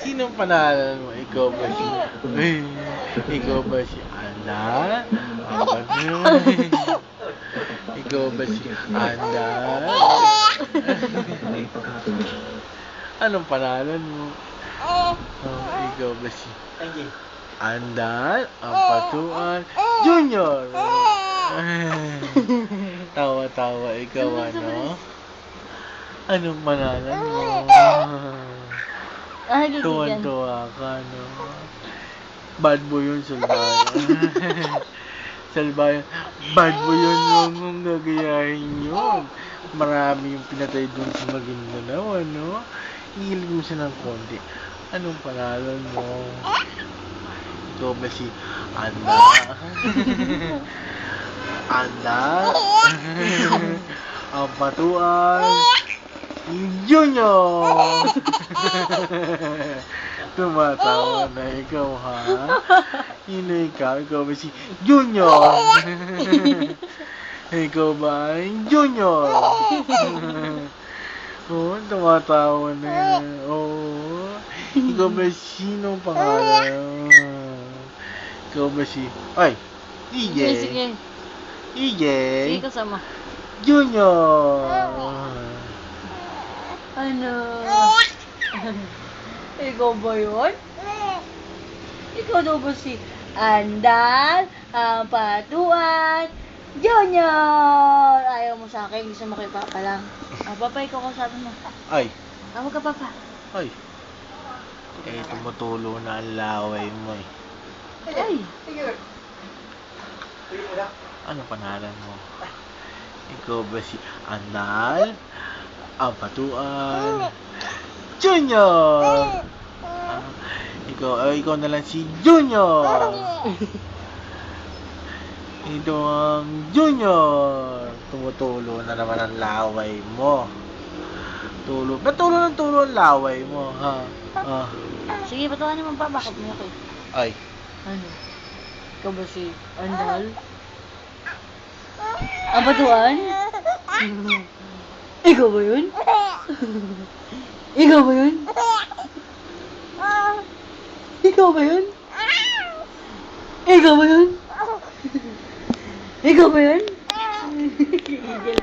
Sinong pangalan mo? Ikaw ba si... Ay, ikaw ba si Ana? Ikaw ba si Ana? Anong pangalan mo? Oh, ikaw ba si Andal ang Patuan Junior? Tawa-tawa ikaw, ano? Anong pangalan mo? Tuwan-tuwa ka, no? Bad boy yun, Salbayan. Salbayan, bad boy yun, yung gagayahin yun. Marami yung pinatay dun sa Maguindanao, ano? Hihilig mo siya ng konti. Anong pangalan mo? Ikaw ba si Anda? Anda? Ang Patuan Junior! Tumatawa na ikaw, ha? Sino ikaw? Ikaw ba si Junior? Ikaw ba ay Junior? Oo, tumatawa na yan. Oo. Ikaw ba sinong pangalan? Ikaw ba si... Ay! EJ! Sige. EJ! Sige kasama. Junior! Ano? Ikaw ba yun? Ikaw daw ba si Andal ang Patuan Junior? Ayaw mo sa akin, gusto mo kay Papa lang. Papa, ikaw ko sabi mo. Ay! Tawag ka, Papa. Ay! Eh, tumutulo na ang laway mo eh. Ay! Ano pangalan mo? Ikaw ba si Anal ang Patuan Junior? Ikaw na lang si Junior. Ito ang Junior. Tumutulo na naman ang laway mo. Ba't tulo ng tulo ang laway mo, ha? Sige, patukan naman pa. Bakit mo ako? Ay. Ano? Ikaw ba si Andal? Ang Patuan? Ikaw ba yun? Ikaw ba yun? Ikaw ba yun? Ikaw ba yun? Ikaw ba yun?